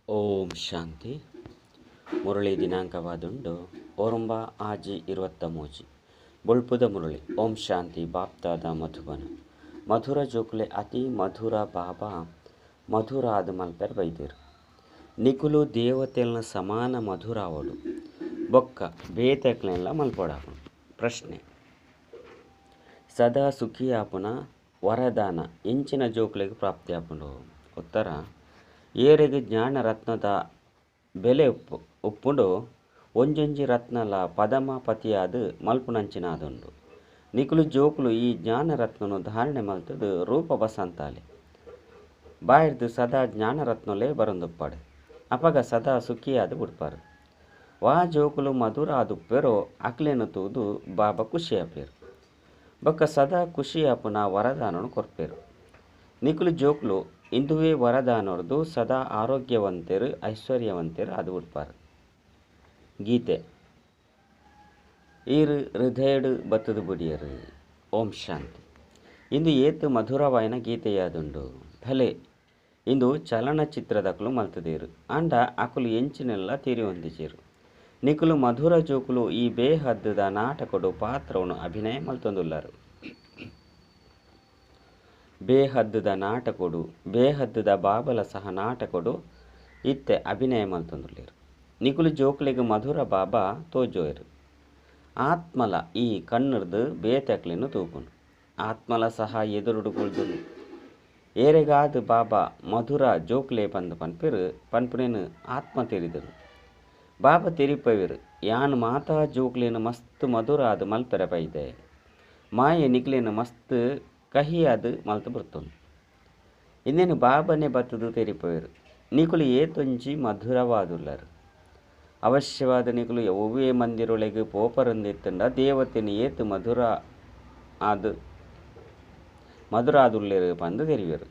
ಓಂ ಶಾಂತಿ. ಮುರಳಿ ದಿನಾಂಕವಾದುಂಡು ಓರಂಬ ಆಜಿ 23 ಬೊಳ್ಪುದ ಮುರಳಿ. ಓಂ ಶಾಂತಿ. ಬಾಪ್ತಾದ ಮಧುಬನ ಮಧುರ ಜೋಕುಲೆ ಅತಿ ಮಧುರ ಬಾಬಾ ಮಧುರ ಆದ ಮಲ್ಪೆರ್ ಬೈದೇರು. ನಿಕುಲು ದೇವತೆಲ್ನ ಸಮಾನ ಮಧುರ ಅವಡು ಬೊಕ್ಕ ಬೇತೆಕ್ಲೆಲ್ಲ ಮಲ್ಪೊಡಾಪುನು. ಪ್ರಶ್ನೆ: ಸದಾ ಸುಖಿ ಆಪುನ ವರದಾನ ಎಂಚಿನ ಜೋಕುಲೆಗೆ ಪ್ರಾಪ್ತಿ ಆಪುಂಡು? ಉತ್ತರ: ಏರೆಗೆ ಜ್ಞಾನ ರತ್ನದ ಬೆಲೆ ಉಪ್ಪುಂಡು ಒಂಜೊಂಜಿ ರತ್ನಲ ಪದಮ ಪತಿಯಾದ ಮಲ್ಪುನಂಚಿನಾದುಂಡು. ನಿಕುಲು ಜೋಕುಲು ಈ ಜ್ಞಾನ ರತ್ನನು ಧಾರಣೆ ಮಲ್ತದು ರೂಪ ಬಸಂತಾಲೆ ಬಾಯಿರ್ದು ಸದಾ ಜ್ಞಾನ ರತ್ನಲೇ ಬರೊಂದುಪ್ಪಾಡು ಅಪಗ ಸದಾ ಸುಖಿಯಾದ ಬಿಡ್ಪಾರು. ವಾ ಜೋಕುಲು ಮಧುರ ಆದುಪ್ಪೆರೋ ಅಕ್ಲೇನು ತೂದು ಬಾಬಾ ಖುಷಿ ಆಪೇರು. ಬೊಕ್ಕ ಸದಾ ಖುಷಿ ಆಪುನ ವರದಾನನು ಕೊರ್ಪೇರು. ನಿಕುಲು ಜೋಕುಲು ಇಂದುವೇ ವರದಾನೋರ್ದು ಸದಾ ಆರೋಗ್ಯವಂತರು ಐಶ್ವರ್ಯವಂತರು ಅದು ಬಿಡ್ಪಾರು. ಗೀತೆ ಈರು ಹೃದಯಡು ಬತ್ತದು ಬುಡಿಯರು. ಓಂ ಶಾಂತಿ. ಇಂದು ಏತು ಮಧುರವಾಯಿನ ಗೀತೆಯಾದುಂಡು ಭಲೆ. ಇಂದು ಚಲನಚಿತ್ರದಕಲು ಮಲ್ತದೇರು ಅಂಡ ಅಕುಲು ಎಂಚಿನೆಲ್ಲ ತೀರಿ ಹೊಂದಿಚೇರು. ನಿಕುಲು ಮಧುರ ಜೋಕುಲು ಈ ಬೇಹದ್ದುದ ನಾಟಕಡು ಪಾತ್ರವನ್ನು ಅಭಿನಯ ಮಲ್ತೊಂದುಲ್ಲಾರು. ಬೇಹದ್ದುದ ನಾಟಕಡು ಬೇಹದ್ದುದ ಬಾಬಲ ಸಹ ನಾಟಕಡು ಇತ್ತೆ ಅಭಿನಯ ಮಲ್ತೊಂದುಲ್ಲೇರು. ನಿಕುಲು ಜೋಕುಲೆಗೆ ಮಧುರ ಬಾಬಾ ತೋಜೋಯರು. ಆತ್ಮಲ ಈ ಕಣ್ಣರ್ದು ಬೇತೆಕ್ಲೆನು ತೂಪುನು. ಆತ್ಮಲ ಸಹ ಎದುರುಡು ಕುಳ್ದುನು. ಏರೆಗಾದ ಬಾಬಾ ಮಧುರ ಜೋಕುಲೆ ಪಂದು ಪನ್ಪುನೇನು ಆತ್ಮ ತೆರಿದನು. ಬಾಬಾ ತೆರಿಪವಿರು ಯಾನ್ ಮಾತಾ ಜೋಕುಲೇನು ಮಸ್ತ್ ಮಧುರ ಆದ ಮಲ್ಪೆರೆ ಬೈದೆ ಮಾಯೆ ನಿಕ್ಲೇನು ಮಸ್ತ್ ಕಹಿಯಾದ ಮಲ್ತು ಬರ್ತನು. ಇನ್ನೇನು ಬಾಬನೇ ಬತ್ತದು ತೆರಿಪವಿರು. ನಿಕುಲು ಏತೊಂಜಿ ಮಧುರವಾದುಲ್ಲರು. ಅವಶ್ಯವಾದ ನಿಕುಲು ಒವ್ವೇ ಮಂದಿರೊಳಗೆ ಪೋಪರಂದಿತ್ತಂಡ ದೇವತೆನು ಏತು ಮಧುರ ಆದುಲ್ಲೇರು ಪಂದು ತೆರಿವೆರು.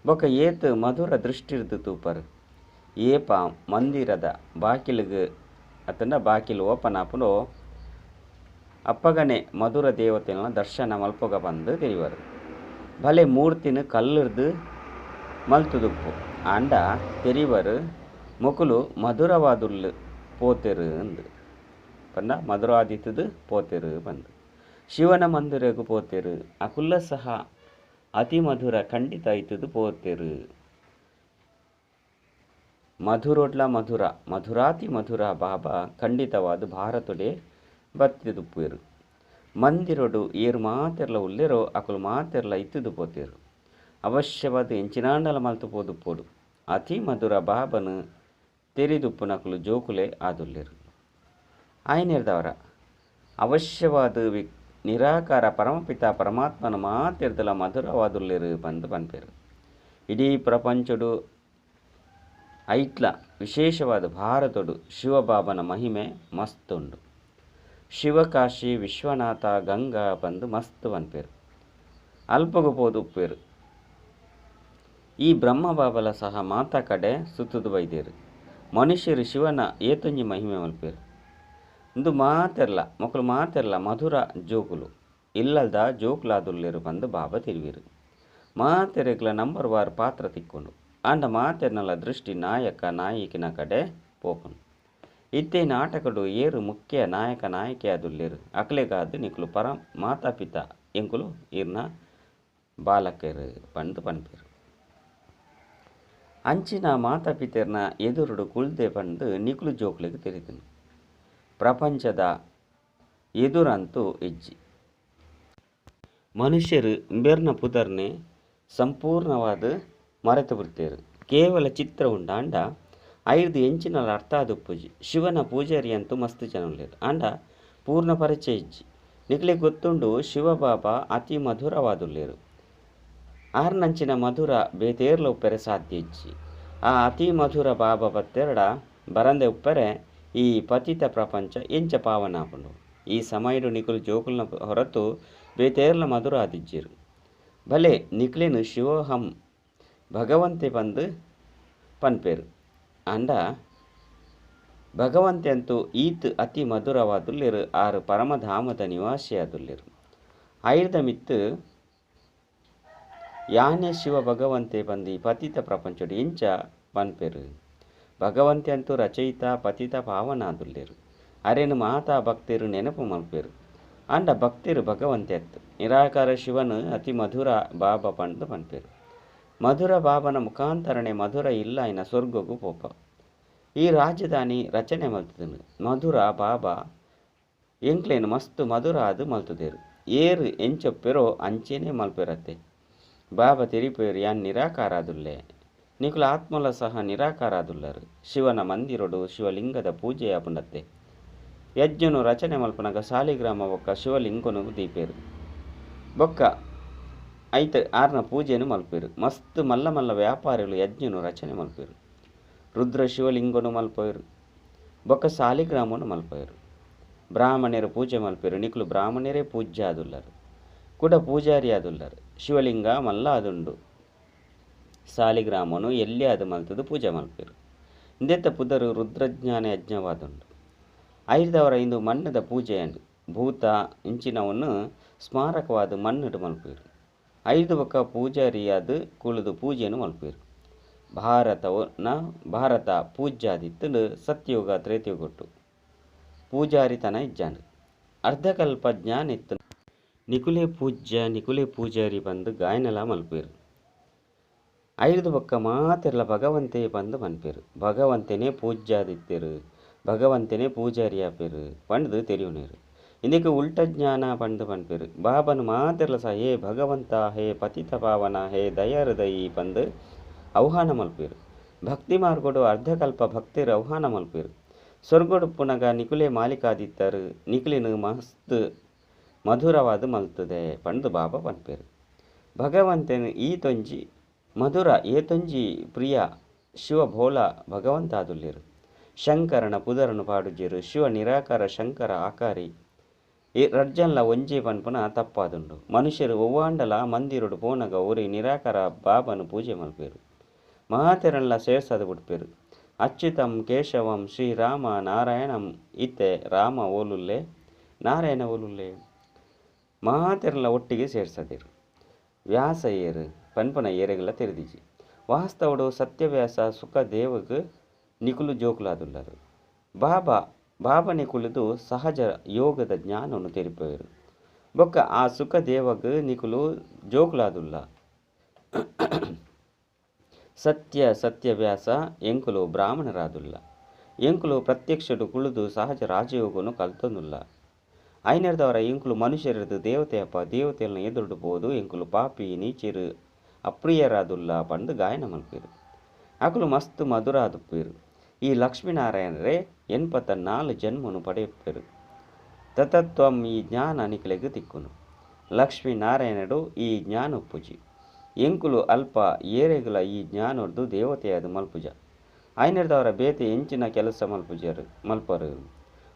ಬೊಕ್ಕ ಏತು ಮಧುರ ದೃಷ್ಟಿರ್ದು ತೂಪರು. ಏಪ ಮಂದಿರದ ಬಾಕಿಲಿಗೆ ಅತ್ತಂಡ ಬಾಕಿಲು ಓಪನ್ ಆಪುಂಡು ಅಪ್ಪಗನೆ ಮಧುರ ದೇವತೆನ ದರ್ಶನ ಮಲ್ಪೊಗ ಬಂದು ತೆರಿವರು. ಭಲೆ ಮೂರ್ತಿನ ಕಲ್ಲರ್ದು ಮಲ್ತುದುಪ್ಪು ಅಂಡ ತೆರಿವರು ಮುಕುಲು ಮಧುರವಾದುಲ್ಲು ಪೋತೆರು ಅಂದು ಪಂಡ ಮಧುರವಾದಿತ್ತದು ಪೋತೆರು ಬಂದು ಶಿವನ ಮಂದಿರಗೂ ಪೋತೆರು ಅಕುಲ್ಲ ಸಹ ಅತಿ ಮಧುರ ಖಂಡಿತ ಆಯ್ತದು ಪೋತೆರು. ಮಧುರೊಡ್ಲ ಮಧುರ ಮಧುರಾತಿ ಮಧುರ ಬಾಬಾ ಖಂಡಿತವಾದ ಭಾರತೊಡೆ ಬತ್ತಿದುಪ್ಪೇರು. ಮಂದಿರೊಡು ಏರು ಮಾತೆರ್ಲ ಉಲ್ಲೆರೋ ಅಕುಲು ಮಾತೆರ್ಲ ಇತ್ತದು ಪೋತೆರು. ಅವಶ್ಯವಾದ ಎಂಚಿನಾಂಡಲ ಮಲ್ತು ಪೋದುಪ್ಪೋಡು ಅತಿ ಮಧುರ ಬಾಬನು ತೆರಿದುಪ್ಪುನಕುಲು ಜೋಕುಲೆ ಆದುಲ್ಲೇರು. ಆಯ್ನೆರ್ದವರ ಅವಶ್ಯವಾದ ನಿರಾಕಾರ ಪರಮಪಿತ ಪರಮಾತ್ಮನ ಮಾತೆರ್ದಲ ಮಧುರವಾದುಲ್ಲೇರು ಬಂದು ಪನ್ಪೇರು. ಇಡೀ ಪ್ರಪಂಚಡು ಐಟ್ಲ ವಿಶೇಷವಾದ ಭಾರತಡು ಶಿವಬಾಬನ ಮಹಿಮೆ ಮಸ್ತುಂಡು. ಶಿವಕಾಶಿ ವಿಶ್ವನಾಥ ಗಂಗಾ ಬಂದು ಮಸ್ತ್ ಪನ್ಪೇರು. ಅಲ್ಪಗು ಪೋದುಪ್ಪೇರು. ಈ ಬ್ರಹ್ಮ ಬಾಬಲ ಸಹ ಮಾತಾ ಕಡೆ ಸುತ್ತುದು ಬೈದೇರು. ಮನುಷ್ಯರು ಶಿವನ ಏತೊಂಜಿ ಮಹಿಮೆ ಮಲ್ಪೇರು. ಇಂದು ಮಾತೆರ್ಲ ಮಕ್ಕಳು ಮಾತೆರ್ಲ ಮಧುರ ಜೋಕುಲು ಇಲ್ಲದ ಜೋಕುಲಾದುಲ್ಲೇರು ಬಂದು ಬಾಬಾ ತಿರುವಿರು. ಮಾತೆರೆಗ್ಲ ನಂಬರ್ ವಾರ್ ಪಾತ್ರ ತಿಕ್ಕೊಂಡು ಅಂಡ ಮಾತೆರ್ನಲ ದೃಷ್ಟಿ ನಾಯಕ ನಾಯಕಿನ ಕಡೆ ಪೋಪುನು. ಇತ್ತೆ ನಾಟಕಡು ಏರು ಮುಖ್ಯ ನಾಯಕ ನಾಯಕಿಯಾದುಲ್ಲೇರು. ಅಕ್ಲೆಗಾದು ನಿಕುಲು ಪರ ಮಾತಾಪಿತ ಎಂಕುಲು ಇರ್ನ ಬಾಲಕರು ಬಂದು ಪನ್ಪೇರು. ಅಂಚಿನ ಮಾತಾಪಿತೆರ್ನ ಎದುರುಡು ಕುಳ್ದೆ ಬಂದು ನಿಕುಲು ಜೋಕುಲೆಗೆ ತೆರಿದನು. ಪ್ರಪಂಚದ ಎದುರಂತೂ ಇಜ್ಜಿ ಮನುಷ್ಯರು ಬೆರ್ನ ಪುದರ್ನೆ ಸಂಪೂರ್ಣವಾದ ಮರೆತು ಬಿಡ್ತೇರು. ಕೇವಲ ಚಿತ್ರ ಉಂಡ ಐದು ಎಂಚಿನಲ್ಲ ಅರ್ಥ ಆದುಪ್ಪುಜಿ. ಶಿವನ ಪೂಜಾರಿ ಅಂತೂ ಮಸ್ತ್ ಜನ ಉಳ್ಳೇರು ಅಂಡ ಪೂರ್ಣ ಪರಿಚಯ ಇಜ್ಜಿ. ನಿಕ್ಲೆ ಗೊತ್ತುಂಡು ಶಿವಬಾಬಾ ಅತಿ ಮಧುರವಾದುಲ್ಲೇರು. ಆರ್ನಂಚಿನ ಮಧುರ ಬೇತೇರ್ಲ ಉಪ್ಪೆರೆ ಸಾಧ್ಯ ಇಜ್ಜಿ. ಆ ಅತಿ ಮಧುರ ಬಾಬಾ ಬತ್ತೆರಡ ಬರಂದೆ ಉಪ್ಪೆರೆ ಈ ಪತಿತ ಪ್ರಪಂಚ ಎಂಚ ಪಾವನ ಆಪುಂಡು. ಈ ಸಮಯಡು ನಿಕುಲು ಜೋಕುಲ್ನ ಹೊರತು ಬೇತೇರ್ಲ ಮಧುರ ಆದಿಜ್ಜಿರು. ಭಲೆ ನಿಕ್ಲೆನು ಶಿವೋಹಂ ಭಗವಂತೆ ಬಂದು ಪನ್ಪೇರು ಅಂಡ ಭಗವಂತೆ ಅಂತೂ ಈತ್ ಅತಿ ಮಧುರವಾದುಲ್ಲೇರು. ಆರು ಪರಮಧಾಮದ ನಿವಾಸಿಯಾದುಲ್ಲೇರು. ಐರ್ದ ಮಿತ್ತು ಯಾನೆ ಶಿವ ಭಗವಂತೆ ಬಂದು ಪತಿತ ಪ್ರಪಂಚಡು ಎಂಚ ಪನ್ಪೆರು. ಭಗವಂತೆ ಅಂತೂ ರಚಯಿತ ಪತಿತ ಪಾವನಾದುಲ್ಲೇರು ಅರೇನು ಮಾತಾ ಭಕ್ತಿರು ನೆನಪು ಮಲ್ಪೇರು ಅಂಡ ಭಕ್ತಿರು ಭಗವಂತೆ ಅತ್ತು ನಿರಾಕಾರ ಶಿವನು ಅತಿ ಮಧುರ ಬಾಬಾ ಪಂಡು ಪನ್ಪೇರು ಮಧುರ ಬಾಬನ ಮುಖಾಂತರನೆ ಮಧುರ ಇಲ್ಲ ಇನ್ನ ಸ್ವರ್ಗಗೂ ಪೋಪ ಈ ರಾಜಧಾನಿ ರಚನೆ ಮಲ್ತದನು ಮಧುರ ಬಾಬಾ ಎಂಕ್ಲೇನು ಮಸ್ತ್ ಮಧುರ ಅದು ಮಲ್ತದೇರು ಏರು ಎಂಚೊಪ್ಪೆರೋ ಅಂಚೆನೇ ಮಲ್ಪೆರತ್ತೆ ಬಾಬಾ ತಿರಿಪೇರು ಯಾನ್ ನಿರಾಕಾರ ಆದುಲ್ಲೆ ನಿಕುಲ ಆತ್ಮಲ ಸಹ ನಿರಾಕಾರ ಆದುಲ್ಲರು ಶಿವನ ಮಂದಿರೊಡು ಶಿವಲಿಂಗದ ಪೂಜೆ ಆಪುಂಡತ್ತೆ ಯಜ್ಞನು ರಚನೆ ಮಲ್ಪನಾಗ ಸಾಲಿಗ್ರಾಮ ಬೊಕ್ಕ ಶಿವಲಿಂಗನು ದೀಪೇರು ಬೊಕ್ಕ ಐತ ಆರ್ನ ಪೂಜೆನು ಮಲ್ಪೇರು ಮಸ್ತ್ ಮಲ್ಲ ಮಲ್ಲ ವ್ಯಾಪಾರಿಗಳು ಯಜ್ಞನು ರಚನೆ ಮಲ್ಪೇರು ರುದ್ರ ಶಿವಲಿಂಗನು ಮಲ್ಪೇರು ಬೊಕ್ಕ ಸಾಲಿಗ್ರಾಮನು ಮಲ್ಪೇರು ಬ್ರಾಹ್ಮಣರು ಪೂಜೆ ಮಲ್ಪೇರು ನಿಕುಲು ಬ್ರಾಹ್ಮಣರೇ ಪೂಜ್ಯ ಆದುಲ್ಲರು ಕೂಡ ಪೂಜಾರಿ ಆದುಲ್ಲರು ಶಿವಲಿಂಗ ಮಲ್ಲ ಅದುಂಡು ಸಾಲಿಗ್ರಾಮನು ಎಲ್ಲಿ ಅದು ಮಲ್ತದು ಪೂಜೆ ಮಲ್ಪೇರು ಇಂದೆತ್ತ ಪುದರು ರುದ್ರಜ್ಞಾನ ಯಜ್ಞವಾದುಂಡು ಐದವರ ಇಂದು ಮಣ್ಣದ ಪೂಜೆಯಂಡು ಭೂತ ಇಂಚಿನವನ್ನು ಸ್ಮಾರಕವಾದ ಮಣ್ಣು ಮಲ್ಪೇರು ಐದು ಬೊಕ್ಕ ಪೂಜಾರಿಯಾದ ಕುಳಿದು ಪೂಜೆಯನ್ನು ಮಲ್ಪೇರು ಭಾರತ ಪೂಜ್ಯಾದಿತ್ತು ಸತ್ಯಯುಗ ತ್ರೇತಯುಗೊಟ್ಟು ಪೂಜಾರಿತನ ಇಜ್ಜಾಂಡು ಅರ್ಧಕಲ್ಪ ಜ್ಞಾನ ಇತ್ತು ನಿಕುಲೆ ಪೂಜ್ಯ ನಿಕುಲೆ ಪೂಜಾರಿ ಬಂದು ಗಾಯನಲ ಮಲ್ಪೇರು ಐದು ಬೊಕ್ಕ ಮಾತೆರ್ಲ ಭಗವಂತೆ ಬಂದು ಮನ್ಪೇರು ಭಗವಂತನೇ ಪೂಜ್ಯಾದಿತ್ತೇರು ಭಗವಂತನೇ ಪೂಜಾರಿ ಆಪೇರು ಪಂಡ್ದು ತೆರಿಯುನೇರು ಇಂದಕ್ಕೆ ಉಲ್ಟ ಜ್ಞಾನ ಪಂಡು ಪನ್ಪೇರು ಬಾಬನು ಮಾತೆರ್ಲ ಸಹ ಹೇ ಭಗವಂತ ಹೇ ಪತಿತ ಪಾವನ ಹೇ ದಯಾಹೃದಯಿ ಪಂದು ಆಹ್ವಾನ ಮಲ್ಪೇರು ಭಕ್ತಿ ಮಾರ್ಗೋಡು ಅರ್ಧಕಲ್ಪ ಭಕ್ತಿರು ಆಹ್ವಾನ ಮಲ್ಪೇರು ಸ್ವರ್ಗೋಡು ಪುನಗ ನಿಕುಲೆ ಮಾಲಿಕಾದಿತ್ತರು ನಿಕುಲಿನ ಮಸ್ತ್ ಮಧುರವಾದ ಮಲ್ತದೆ ಪಂಡು ಬಾಬಾ ಪನ್ಪೇರು ಭಗವಂತನು ಈ ತೊಂಜಿ ಮಧುರ ಏತೊಂಜಿ ಪ್ರಿಯ ಶಿವ ಭೋಲ ಭಗವಂತ ಆದುಲ್ಲೇರು ಶಂಕರನ ಪುದರನು ಪಾಡುಜೇರು ಶಿವ ನಿರಾಕಾರ ಶಂಕರ ಆಕಾರಿ ಈ ರಜ್ಜನ್ಲ ಒಂಜೆ ಪನ್ಪುನ ತಪ್ಪಾದುಂಡು ಮನುಷ್ಯರು ಒವ್ವಾಂಡಲ ಮಂದಿರೊಡು ಪೋನಗ ಒರಿ ನಿರಾಕಾರ ಬಾಬನು ಪೂಜೆ ಮಲ್ಪೇರು ಮಹಾತೆರನ್ಲ ಸೇರ್ಸದು ಬಿಡ್ಪೇರು ಅಚ್ಯುತಂ ಕೇಶವಂ ಶ್ರೀರಾಮ ನಾರಾಯಣಂ ಇತ್ತೆ ರಾಮ ಓಲುಲ್ಲೆ ನಾರಾಯಣ ಓಲುಲ್ಲೆ ಮಹಾತೆರನ್ಲ ಒಟ್ಟಿಗೆ ಸೇರ್ಸದಿರು ವ್ಯಾಸ ಏರು ಪನ್ಪನ ಏರೆಗಳ ತೆರೆದಿಜಿ ವಾಸ್ತವಡು ಸತ್ಯವ್ಯಾಸ ಸುಖ ದೇವಗ್ ನಿಕುಲು ಜೋಕುಲಾದುಲ್ಲರು ಬಾಬಾ ನಿಕುಲುದು ಸಹಜ ಯೋಗದ ಜ್ಞಾನವನ್ನು ತೆರಿಪೇರು ಬೊಕ್ಕ ಆ ಸುಖ ದೇವಗ್ ನಿಕುಲು ಜೋಕುಲಾದುಲ್ಲ ಸತ್ಯವ್ಯಾಸ ಎಂಕುಲು ಬ್ರಾಹ್ಮಣರಾದುಲ್ಲ ಎಂಕುಲು ಪ್ರತ್ಯಕ್ಷಡು ಕುಳಿದು ಸಹಜ ರಾಜಯೋಗನು ಕಲ್ತೊಂದುಲ್ಲ ಐನರ್ದವರ ಎಂಕುಲು ಮನುಷ್ಯರದು ದೇವತೆಯಪ್ಪ ದೇವತೆಯನ್ನು ಎದುರುಡು ಬೋದು ಎಂಕುಲು ಪಾಪಿ ನೀಚಿರು ಅಪ್ರಿಯರಾದುಲ್ಲ ಪಂಡು ಗಾಯನ ಮಲ್ಪೇರು ಅಕುಲು ಮಸ್ತ್ ಮಧುರ ಆದುಪ್ಪೇರು ಈ ಲಕ್ಷ್ಮೀನಾರಾಯಣರೇ 84 ಜನ್ಮನು ಪಡೆಯುಪ್ಪೇರು ತತತ್ವಂ ಈ ಜ್ಞಾನ ನಿಕಲೆಗ್ ತಿಕ್ಕುನು ಲಕ್ಷ್ಮೀನಾರಾಯಣಡು ಈ ಜ್ಞಾನ ಉಪ್ಪುಜಿ ಎಂಕುಲು ಅಲ್ಪ ಏರೆಗುಲ ಈ ಜ್ಞಾನೊಡ್ದು ದೇವತೆಯಾದ ಮಲ್ಪುಜ ಐನರ್ದವರ ಬೇತೆ ಎಂಚಿನ ಕೆಲಸ ಮಲ್ಪರು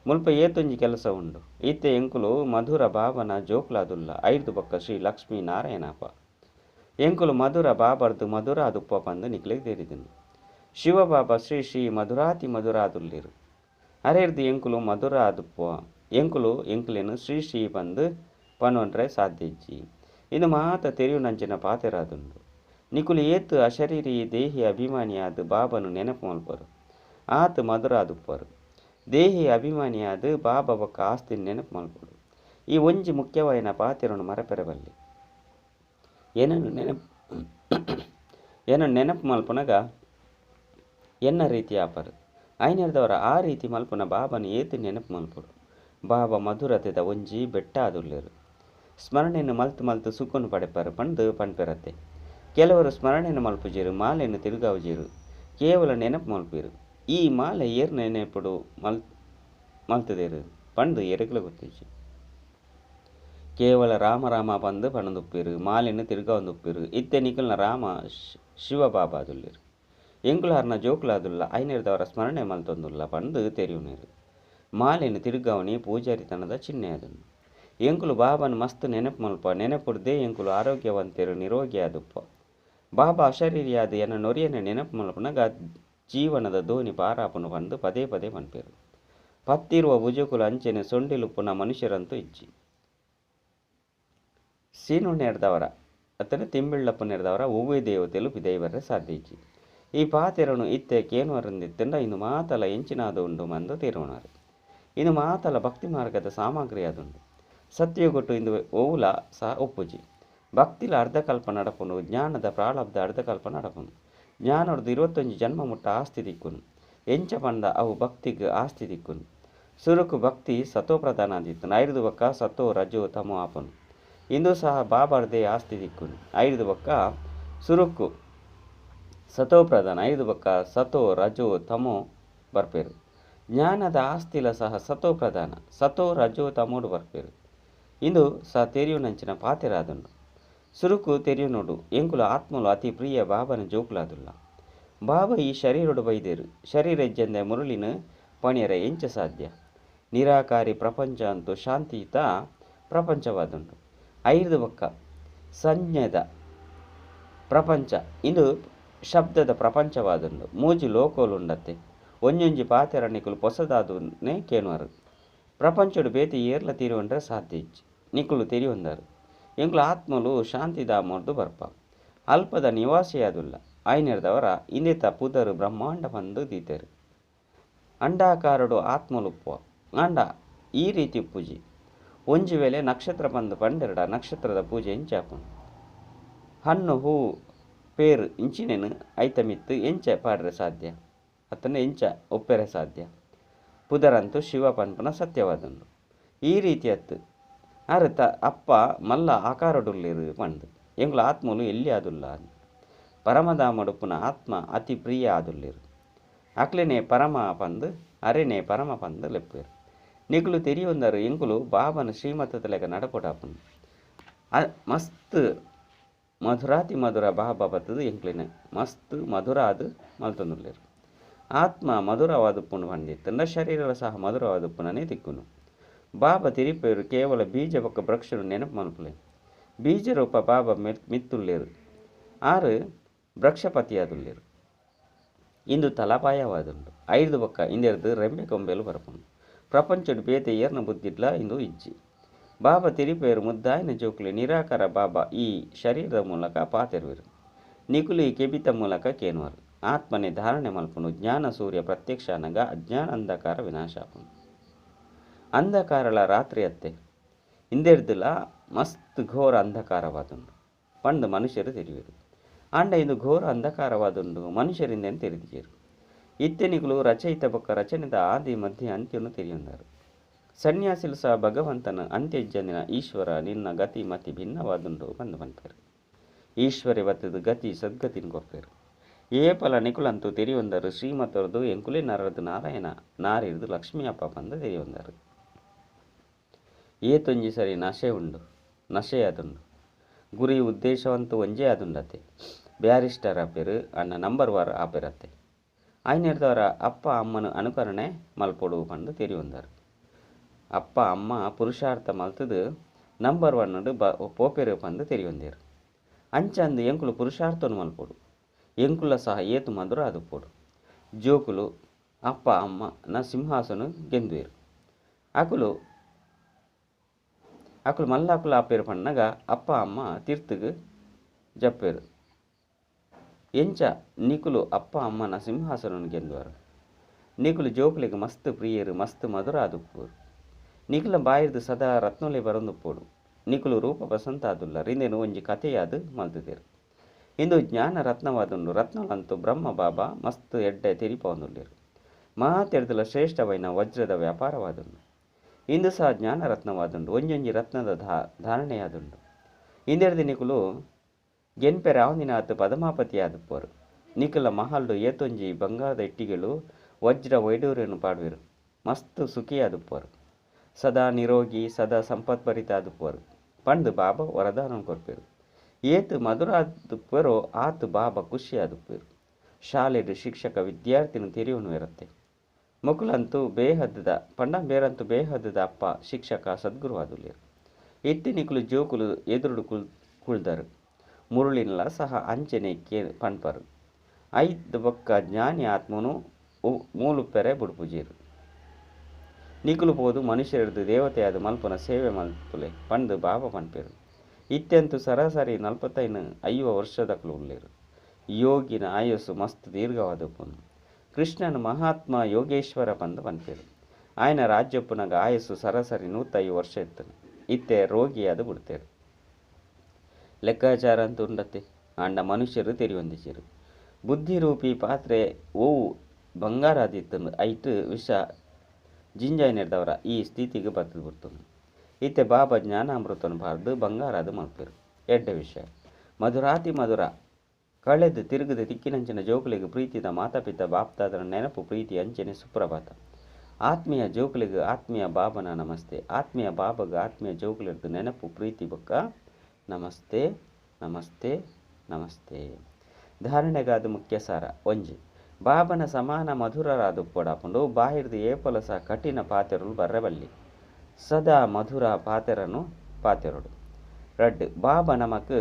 ಮುಲ್ಪ ಏತೊಂಜಿ ಕೆಲಸ ಉಂಡು ಈತೆ ಎಂಕುಲು ಮಧುರ ಬಾಬನ ಜೋಕ್ಲಾದುಲ್ಲ ಐದು ಬೊಕ್ಕ ಶ್ರೀ ಲಕ್ಷ್ಮೀ ನಾರಾಯಣಪ್ಪ ಎಂಕುಲು ಮಧುರ ಬಾಬರ್ದು ಮಧುರ ಆದುಪ್ಪ ಪಂದು ನಿಕ್ಲೆಗ್ ತೆರಿದನು ಶಿವಬಾಬಾ ಶ್ರೀ ಶ್ರೀ ಮಧುರಾತಿ ಮಧುರಾದುಲ್ಲಿರು ಅರೆರ್ದು ಎಂಕುಲು ಮಧುರ ಆದುಪ್ಪ ಎಂಕುಲೇನು ಶ್ರೀ ಶ್ರೀ ಪಂದು ಪನ್ವನ್ರೆ ಸಾಧ್ಯ ಇಜ್ಜಿ ಇದು ಮಾತ ತೆರಿಯು ನಂಚಿನ ಪಾತೆರಾದುಂಡು ನಿಕುಲು ಏತು ಅಶರೀರಿ ದೇಹಿ ಅಭಿಮಾನಿಯಾದ ಬಾಬನು ನೆನಪು ಮಲ್ಪರು ಆತ ಮಧುರ ಆದುಪ್ಪರು ದೇಹಿ ಅಭಿಮಾನಿಯಾದ ಬಾಬಾ ಬೊಕ್ಕ ಆಸ್ತಿನ ನೆನಪು ಮಲ್ಪಡು ಈ ಒಂಜಿ ಮುಖ್ಯವಾಯಿನ ಪಾತೆರನ್ನು ಮರಪೆರಬಲ್ಲಿ ಏನನ್ನು ನೆನಪು ಮಲ್ಪನಗ ಎನ್ನ ರೀತಿ ಆಪರು ಐನರ್ದವರ ಆ ರೀತಿ ಮಲ್ಪನ ಬಾಬನು ಏತು ನೆನಪು ಮಲ್ಪಡು ಬಾಬಾ ಮಧುರತೆದ ಒಂಜಿ ಬೆಟ್ಟ ಆದುಲ್ಲೇರು ಸ್ಮರಣೆಯನ್ನು ಮಲ್ತು ಸುಖನು ಪಡೆಪರು ಪಂದು ಪನ್ಪೆರತ್ತೆ ಕೆಲವರು ಸ್ಮರಣೆಯನ್ನು ಮಲ್ಪುಜೇರು ಮಾಲೆಯನ್ನು ತಿರುಗಾವುಜೇರು ಕೇವಲ ನೆನಪು ಮಲ್ಪೇರು ಈ ಮಾಲೆ ಏರ್ ನೆನಪುಡು ಮಲ್ತದೇರು ಪಂದು ಎರೆಗ್ಲ ಗೊತ್ತಿಜ್ಜಿ ಕೇವಲ ರಾಮ ಪಂದು ಪಣದುಪ್ಪೇರು ಮಾಲೆಯನ್ನು ತಿರುಗಾವಂದುಪ್ಪೇರು ಇತ್ತೆ ನಿಕಲ್ನ ರಾಮ ಶಿವಬಾಬಾ ಆದುಲ್ಲೇರು ಎಂಕುಲಾರ್ನ ಜೋಕುಲಾದುಲ್ಲ ಐನರ್ದವರ ಸ್ಮರಣೆ ಮಲ್ತೊಂದುಲ್ಲ ಪಂದು ತೆರಿಯುನೇರು ಮಾಲೆಯನ್ನು ತಿರುಗಾವಣಿ ಪೂಜಾರಿತನದ ಚಿಹ್ನೆ ಅದನ್ನು ಎಂಕುಲು ಬಾಬನ ಮಸ್ತ್ ನೆನಪು ಮಲ್ಪ ನೆನಪುಡ್ದೇ ಎಂಕುಲು ಆರೋಗ್ಯವಂತರು ನಿರೋಗಿ ಆದುಪ್ಪ ಬಾಬಾ ಅಶರೀರಿಯಾದ ಎನ್ನ ನೊರಿಯನ ನೆನಪು ಮಲ್ಪನಾಗ ಜೀವನದ ದೋಣಿ ಪಾರಾಪುನು ಪಂದು ಪದೇ ಪದೇ ಪನ್ಪೇರು ಪತ್ತಿರುವ ಭುಜಕುಲು ಅಂಚೆನೆ ಸೊಂಡಿಲುಪ್ಪುನ ಮನುಷ್ಯರಂತೂ ಇಜ್ಜಿ ಸೀನು ನೆರೆದವರ ಅತ್ತನೆ ತಿಂಬಿಳ್ಳಪ್ಪು ನೆರೆದವರ ಹೂವೆ ದೇವತೆಲು ಪಿದೈವರ ಸಾಧ್ಯ ಇಜ್ಜಿ ಈ ಪಾತೆರನು ಇತ್ತೆ ಕೇನುವರಂದಿತ್ತಂಡ ಇನ್ನು ಮಾತಲ ಎಂಚಿನಾದ ಉಂಡು ಮಂದು ತೀರುವಣರು. ಇನ್ನು ಮಾತಲ ಭಕ್ತಿ ಮಾರ್ಗದ ಸಾಮಗ್ರಿ ಅದುಂಡು. ಸತ್ಯಗೊಟ್ಟು ಇಂದು ಓವುಲ ಸಹ ಒಪ್ಪುಜಿ. ಭಕ್ತಿಲ ಅರ್ಧಕಲ್ಪ ನಡಪುನು, ಜ್ಞಾನದ ಪ್ರಾರಬ್ಧ ಅರ್ಧಕಲ್ಪ ನಡಪುನು. ಜ್ಞಾನದ 21 ಜನ್ಮ ಮುಟ್ಟ ಆಸ್ತಿ ದಿಕ್ಕುನು. ಎಂಚ ಪಂಡ ಅವು ಭಕ್ತಿಗೆ ಆಸ್ತಿ ದಿಕ್ಕುನು. ಸುರುಕು ಭಕ್ತಿ ಸತೋ ಪ್ರಧಾನ ಆದಿತ್ತು. 5 ಬಕ್ಕ ಸತೋ ರಜೋ ತಮೋ ಆಪನು. ಇಂದು ಸಹ ಬಾಬರ್ದೇ ಆಸ್ತಿ ದಿಕ್ಕುನು. 5 ಬಕ್ಕ ಸುರುಕು ಸತೋ ಪ್ರಧಾನ, 5 ಬಕ್ಕ ಸತೋ ರಜೋ ತಮೋ ಬರ್ಪೇರು. ಜ್ಞಾನದ ಆಸ್ತಿಲ ಸಹ ಸತೋ ಪ್ರಧಾನ, ಸತೋ ರಜೋ ತಮೋಡು ಬರ್ಪೇರು. ಇಂದು ಸಹ ತೆರಿಯುನಂಚಿನ ಪಾತೆರಾದುಂಡು. ಸುರುಕು ತೆರಿಯುನೋಡು ಎಂಕುಲು ಆತ್ಮಲು ಅತಿ ಪ್ರಿಯ ಬಾಬನ ಜೋಕುಲಾದುಲ್ಲ. ಬಾಬಾ ಈ ಶರೀರಡು ಬೈದೇರು. ಶರೀರ ಹೆಜ್ಜೆಂದೆ ಮುರುಳಿನ ಪಣಿಯರ ಎಂಚ ಸಾಧ್ಯ. ನಿರಾಕಾರಿ ಪ್ರಪಂಚ ಅಂತೂ ಶಾಂತಿಯುತ ಪ್ರಪಂಚವಾದುಂಡು. 5 ಬಕ್ಕ ಸಂಜ್ಞೆದ ಪ್ರಪಂಚ ಇಂದು ಶಬ್ದದ ಪ್ರಪಂಚವಾದುಂಡು. ಮೂಜಿ ಲೋಕೋಲುಂಡತ್ತೆ. ಒಂಜೊಂಜಿ ಪಾತೆರನಿಕುಲು ಪೊಸದಾದುನೆ ಕೇನುವರು. ಪ್ರಪಂಚಡು ಬೇತಿ ಏರ್ಲ ತೀರುವಂಡ್ರೆ ಸಾಧ್ಯ ಇಜ್ಜಿ ನಿಕುಲು ತೆರಿಯೊಂದರು. ಎಂಕುಲು ಆತ್ಮಲು ಶಾಂತಿಧಾಮೋರ್ದು ಬರ್ಪ. ಅಲ್ಪದ ನಿವಾಸಿಯಾದುಲ್ಲ. ಆಯ್ನೆರ್ದವರ ಇಂದಿತ ಪುದರು ಬ್ರಹ್ಮಾಂಡ ಬಂದು ದೀತೆರು. ಅಂಡಾಕಾರಡು ಆತ್ಮಲುಪ್ಪುವ ಅಂಡ ಈ ರೀತಿ ಪೂಜೆ. ಒಂಜಿ ವೇಳೆ ನಕ್ಷತ್ರ ಬಂದು ಪಂಡೆರಡ ನಕ್ಷತ್ರದ ಪೂಜೆ ಎಂಚಾಪುನು. ಹಣ್ಣು ಹೂ ಪೇರು ಇಂಚಿನೇನು ಐತ ಮಿತ್ತು ಎಂಚ ಪಾಡ್ರೆ ಸಾಧ್ಯ. ಅತನ ಎಂಚ ಒಪ್ಪೆರೆ ಸಾಧ್ಯ. ಪುದರಂತೂ ಶಿವ ಪನ್ಪನ ಸತ್ಯವಾದುಂಡು. ಈ ರೀತಿ ಅತ್ತು ಅರ್ಥ ಅಪ್ಪ ಮಲ್ಲ ಆಕಾರಡುಲ್ಲಿರು ಪಂಡು ಎಂಗ್ಲ ಆತ್ಮಲು ಎಲ್ಲಿ ಆದುಲ್ಲ ಅಂತ. ಪರಮಧಾಮಡುಪುನ ಆತ್ಮ ಅತಿ ಪ್ರಿಯ ಆದುಲ್ಲಿರು. ಅಕ್ಲೆನೇ ಪರಮ ಪಂದು ಅರೆನೇ ಪರಮ ಪಂದು ಲೆಪ್ಪೇರು. ನಿಕುಲು ತೆರಿಯೊಂದರು ಎಂಕುಲು ಬಾಬನ ಶ್ರೀಮತದಲೆಗ ನಡಪೊಡಾಪುನು. ಮಸ್ತ್ ಮಧುರಾತಿ ಮಧುರ ಬಾಬಾ ಬತ್ತದು ಎಂಕ್ಲಿನ ಮಸ್ತ್ ಮಧುರ ಅದು ಮಲ್ತೊಂದುಲ್ಲೇರು. ಆತ್ಮ ಮಧುರವಾದುಪ್ಪುನು ಪಂಡಿತ್ತಂಡ ಶರೀರ ಸಹ ಮಧುರವಾದುಪ್ಪುನನೇ ತಿಕ್ಕುನು. ಬಾಬಾ ತಿರಿಪೇರು ಕೇವಲ ಬೀಜ ಬೊಕ್ಕ ವೃಕ್ಷನು ನೆನಪು ಮಲ್ಪುಲೆ. ಬೀಜ ರೂಪ ಬಾಬಾ ಮಿತ್ತುಲ್ಲೇರು. ಆರು ವೃಕ್ಷಪತಿಯಾದುಲ್ಲೇರು. ಇಂದು ತಲಪಾಯವಾದುಂಡು. 5 ಬೊಕ್ಕ ಇಂದೆರ್ದು ರೆಂಬೆ ಕೊಂಬೆಲು ಬರ್ಪುನು. ಪ್ರಪಂಚಡು ಬೇತೆ ಏರ್ನ ಬುದ್ಧಿಡ್ಲ ಇಂದು ಇಜ್ಜಿ. ಬಾಬಾ ತಿರಿಪೇರು ಮುದ್ದಾಯಿನ ಜೋಕುಲೆ ನಿರಾಕಾರ ಬಾಬಾ ಈ ಶರೀರದ ಮೂಲಕ ಪಾತೆರುವಿರು. ನಿಕುಲು ಈ ಕೆಬಿತ ಮೂಲಕ ಕೇನುವರು. ಆತ್ಮನೆ ಧಾರಣೆ ಮಲ್ಪುನು. ಜ್ಞಾನ ಸೂರ್ಯ ಪ್ರತ್ಯಕ್ಷ ಅನಗ ಅಜ್ಞಾನ ಅಂಧಕಾರ ವಿನಾಶ ಆಪುನು. ಅಂಧಕಾರಲ ರಾತ್ರಿ ಅತ್ತೆ ಇಂದೆರ್ದುಲ ಮಸ್ತ್ ಘೋರ ಅಂಧಕಾರವಾದುಂಡು ಪಂಡು ಮನುಷ್ಯರು ತೆರಿಯುವರು. ಅಂಡ ಇಂದು ಘೋರ ಅಂಧಕಾರವಾದುಂಡು ಮನುಷ್ಯರಿಂದೇನು ತೆರೆದಿಯರು. ಇತ್ತೆನಿಗುಲು ರಚಯಿತ ಬೊಕ್ಕ ರಚನೆದ ಆದಿ ಮಧ್ಯೆ ಅಂತ್ಯನು ತೆರೆಯೊಂದರು. ಸನ್ಯಾಸಿಲು ಸಹ ಭಗವಂತನ ಅಂತ್ಯಜ್ಜನಿನ ಈಶ್ವರ ನಿನ್ನ ಗತಿ ಮತಿ ಭಿನ್ನವಾದುಂಡು ಬಂದು ಬಂತರು. ಈಶ್ವರಿ ಬತ್ತದು ಗತಿ ಸದ್ಗತಿನ ಕೊಪ್ಪೇರು. ಏಪಲ ನಿಕುಲಂತೂ ತೆರಿಯೊಂದರು. ಶ್ರೀಮತರದು ಎಂಕುಲೆ ನರದು ನಾರಾಯಣ ನಾರಿರ್ದು ಲಕ್ಷ್ಮೀ ಅಪ್ಪ ಬಂದು ತೆರಿಯೊಂದರು. ಏತೊಂಜಿ ಸರಿ ನಶೆ ಉಂಡು ನಶೆ ಅದುಂಡು. ಗುರಿ ಉದ್ದೇಶವಂತೂ ಒಂಜೇ ಅದುಂಡತೆ. ಬ್ಯಾರಿಸ್ಟರ್ ಆಪೇರು ಅನ್ನ ನಂಬರ್ 1 ಆಪೇರತ್ತೆ. ಆಯ್ನೆರ್ದವರ ಅಪ್ಪ ಅಮ್ಮನ ಅನುಕರಣೆ ಮಲ್ಪೊಡು ಪಂಡು ತೆರಿಯೊಂದರು. ಅಪ್ಪ ಅಮ್ಮ ಪುರುಷಾರ್ಥ ಮಲ್ತದು ನಂಬರ್ 1 ಪೋಪೆರು ಪಂದು ತೆರಿಯೊಂದೇರು. ಅಂಚಂದು ಎಂಕುಲು ಪುರುಷಾರ್ಥನು ಮಲ್ಪೊಡು. ಎಂಕುಲ ಸಹ ಏತು ಮಧುರ ಆದುಪ್ಪೊಡು. ಜೋಕುಲು ಅಪ್ಪ ಅಮ್ಮ ನ ಸಿಂಹಾಸನ ಗೆಂದುವೆರು. ಅಕುಲು ಮಲ್ಲಾಕುಲು ಆಪೇರು ಪಣ್ಣಗ ಅಪ್ಪ ಅಮ್ಮ ತೀರ್ಥಗೆ ಜಪ್ಪೇರು. ಎಂಚ ನಿಕುಲು ಅಪ್ಪ ಅಮ್ಮನ ಸಿಂಹಾಸನ ಗೆಂದುವರು. ನಿಕುಲು ಜೋಕುಲಿಗೆ ಮಸ್ತ್ ಪ್ರಿಯರು ಮಸ್ತ್ ಮಧುರ ಆದುಪ್ಪೋರು. ನಿಕುಲ ಬಾಯಿರ್ದು ಸದಾ ರತ್ನೊಲೆ ಬರೊಂದುಪ್ಪೋಡು. ನಿಕುಲು ರೂಪ ಬಸಂತ ಆದುಲ್ಲ ರಿಂದೇನು ಒಂಜಿ ಕಥೆಯಾದು ಮಲ್ತುದೇರು. ಇಂದು ಜ್ಞಾನ ರತ್ನವಾದುಂಡು. ರತ್ನಲಂತೂ ಬ್ರಹ್ಮ ಬಾಬಾ ಮಸ್ತ್ ಎಡ್ಡೆ ತೆರಿಪೊಂದುಲ್ಲೇರು. ಮಾತೆರ್ದುಲ ಶ್ರೇಷ್ಠವೈನ ವಜ್ರದ ವ್ಯಾಪಾರವಾದುಂಡು. ಇಂದು ಸಹ ಜ್ಞಾನ ರತ್ನವಾದುಂಡು. ಒಂಜೊಂಜಿ ರತ್ನದ ಧಾರಣೆಯಾದುಂಡು. ಇಂದೆರ್ದು ನಿಕುಲು ಗೆನ್ಪೆರೆ ಆವೊಂದಿನಾತ್ ಪದಮಾಪತಿ ಆದುಪ್ಪೋರು. ನಿಕುಲ ಮಹಲ್ಡು ಏತೊಂಜಿ ಬಂಗಾರದ ಇಟ್ಟಿಗೆಲು ವಜ್ರ ವೈಡೂರ್ಯನು ಪಾಡುವೆರು. ಮಸ್ತ್ ಸುಖಿ ಆದುಪ್ಪೋರು. ಸದಾ ನಿರೋಗಿ ಸದಾ ಸಂಪತ್ಭರಿತ ಆದುಪ್ಪೋರು ಪಂಡು ಬಾಬಾ ವರದಾನ ಕೊರ್ಪೇರು. ಏತು ಮಧುರ ಆದುಪ್ಪೇರೋ ಆತು ಬಾಬಾ ಖುಷಿ ಆದುಪ್ಪೇರು. ಶಾಲೆಡು ಶಿಕ್ಷಕ ವಿದ್ಯಾರ್ಥಿನ ತೆರಿಯುವನು ಇರುತ್ತೆ. ಮುಕುಲಂತೂ ಬೇಹದ್ದದ ಪಂಡ ಬೇರಂತೂ ಬೇಹದ್ದದ ಅಪ್ಪ ಶಿಕ್ಷಕ ಸದ್ಗುರು ಆದುಲ್ಲೇರು. ಎತ್ತಿ ನಿಕುಲು ಜೋಕುಲು ಎದುರುಡು ಕುಳ್ದರು. ಮುರುಳಿನಲ ಸಹ ಅಂಚನೆ ಪನ್ಪರು. 5 ಬೊಕ್ಕ ಜ್ಞಾನಿ ಆತ್ಮನು ಮೂಲುಪ್ಪೆರೆ ಬುಡುಪುಜೀರು. ನಿಕುಲು ಪೋದು ಮನುಷ್ಯರದು ದೇವತೆಯಾದ ಮಲ್ಪನ ಸೇವೆ ಮಲ್ಪುಲೆ ಪಂಡು ಬಾಬಾ ಪನ್ಪೇರು. ಇತ್ತೆಂತೂ ಸರಾಸರಿ 45 ವರ್ಷದಕಲು ಉಳ್ಳೇರು. ಯೋಗಿನ ಆಯಸ್ಸು ಮಸ್ತ್ ದೀರ್ಘವಾದಪ್ಪುನು. ಕೃಷ್ಣನು ಮಹಾತ್ಮ ಯೋಗೇಶ್ವರ ಬಂದು ಪನ್ಪೇರು. ఆయన ರಾಜ್ಯಪ್ಪುನಗ ಆಯಸ್ಸು ಸರಾಸರಿ 105 ವರ್ಷ ಇತ್ತನು. ಇತ್ತೆ ರೋಗಿ ಅದು ಬಿಡ್ತೇರು. ಲೆಕ್ಕಾಚಾರ ಅಂತ ಉಂಡತ್ತೆ ಆಂಡ ಮನುಷ್ಯರು ತೆರಿಯೊಂದಿಸಿರು. ಬುದ್ಧಿರೂಪಿ ಪಾತ್ರೆ ಓವು ಬಂಗಾರಾದಿತ್ತನು ಐಟ್ ವಿಷ ಜಿಂಜಾಯಿನಿಡ್ದವರ ಈ ಸ್ಥಿತಿಗೆ ಬತ್ತಲು ಬಿಡ್ತನು. ಇತ್ತೆ ಬಾಬಾ ಜ್ಞಾನಾಮೃತನು ಬಾರ್ದು ಬಂಗಾರದ ಮಲ್ಪೇರು. ಎಡ್ಡ ವಿಷಯ ಮಧುರಾತಿ ಮಧುರ ಕಳೆದು ತಿರುಗದ ತಿಕ್ಕಿನಂಚಿನ ಜೋಕುಲಿಗೆ ಪ್ರೀತಿದ ಮಾತಾಪಿತ ಬಾಪ್ತಾದರ ನೆನಪು ಪ್ರೀತಿ ಅಂಚನೆ ಸುಪ್ರಭಾತ. ಆತ್ಮೀಯ ಜೋಕುಲಿಗೆ ಆತ್ಮೀಯ ಬಾಬನ ನಮಸ್ತೆ. ಆತ್ಮೀಯ ಬಾಬಗೆ ಆತ್ಮೀಯ ಜೋಕುಲಿರ್ದು ನೆನಪು ಪ್ರೀತಿ ಬೊಕ್ಕ ನಮಸ್ತೆ ನಮಸ್ತೆ ನಮಸ್ತೆ. ಧಾರಣೆಗಾದ ಮುಖ್ಯ ಸಾರ ಒಂಜಿ ಬಾಬನ ಸಮಾನ ಮಧುರರಾದ ಪೊಡಾಪುಂಡು ಬಾಹಿರ್ದು ಏಪಲಸ ಕಠಿಣ ಪಾತೆರಲು ಬರ್ರಬಲ್ಲಿ ಸದಾ ಮಧುರ ಪಾತೆರನು ಪಾತೆರಡು. ರಡ್ ಬಾಬಾ ನಮಕ್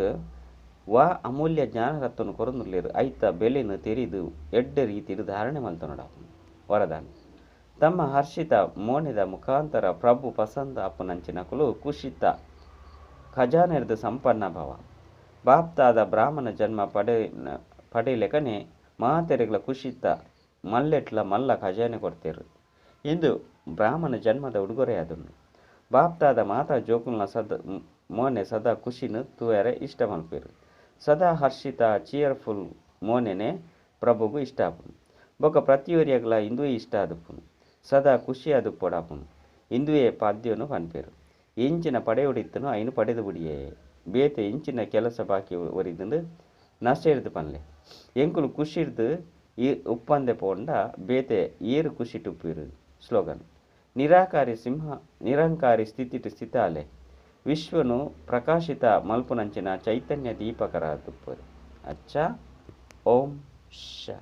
ವಾ ಅಮೂಲ್ಯ ಜ್ಞಾನರತ್ನ ಕೊರೊಂದುಲ್ಲೇರು ಐತ ಬೆಲೆನು ತೆರಿದು ಎಡ್ಡ ರೀತಿಡು ಧಾರಣೆ ಮಲ್ತನೊಡಾಪುಂಡು. ವರದಾನ ತಮ್ಮ ಹರ್ಷಿತ ಮೋನೆದ ಮುಖಾಂತರ ಪ್ರಭು ಪಸಂದ ಅಪ್ಪುನಂಚಿನಕುಲು ಕುಶಿತ ಖಜಾನೆರ್ದು ಸಂಪನ್ನ ಭವ. ಬಾಪ್ತಾದ ಬ್ರಾಹ್ಮಣ ಜನ್ಮ ಪಡೆಯಲೆಕನೆ ಮಾತೆರೆಗಳ ಕುಶಿತ ಮಲ್ಲೆಟ್ಲ ಮಲ್ಲ ಖಜಾನೆ ಕೊಡ್ತೇರು. ಇಂದು ಬ್ರಾಹ್ಮಣ ಜನ್ಮದ ಉಡುಗೊರೆ ಅದನ್ನು ಬಾಪ್ತಾದ ಮಾತಾ ಜೋಕುಲ್ನ ಮೋನೆ ಸದಾ ಖುಷಿನು ತೂಯರೆ ಇಷ್ಟ ಮಲ್ಪೇರು. ಸದಾ ಹರ್ಷಿತ ಚಿಯರ್ಫುಲ್ ಮೋನೆನೆ ಪ್ರಭುಗೂ ಇಷ್ಟ ಆಪುನು. ಬೊಕ ಪ್ರತಿಯೊರಿಯಗಲ ಇಂದುವೆ ಇಷ್ಟ ಆದುಪ್ಪುನು. ಸದಾ ಖುಷಿ ಅದು ಪೊಡಾಪುನು. ಇಂದುವೆ ಪಾದ್ಯನು ಪನ್ಪೇರು. ಎಂಚಿನ ಪಡೆಯೊಡಿತ್ತನು ಐನು ಪಡೆದು ಬಿಡಿಯೇ ಬೇತೆ ಎಂಚಿನ ಕೆಲಸ ಬಾಕಿ ಒರಿದು ನಷ್ಟ ಹಿಡ್ದು ಪನ್ಲೆ ಎಂಕುಲು ಖುಷಿರ್ದು ಉಪ್ಪಂದೆ ಪೋಂಡ ಬೇತೆ ಏರು ಖುಷಿ ಟುಪ್ಪಿರು. ಸ್ಲೋಗನ್ ನಿರಾಕಾರಿ ಸ್ಥಿತಿ ಸ್ಥಿತ ಅಲೆ ವಿಶ್ವನು ಪ್ರಕಾಶಿತ ಮಲ್ಪುನಂಚಿನ ಚೈತನ್ಯ ದೀಪಕರ ತುಪ್ಪರು. ಅಚ್ಚ ಓಂ ಶ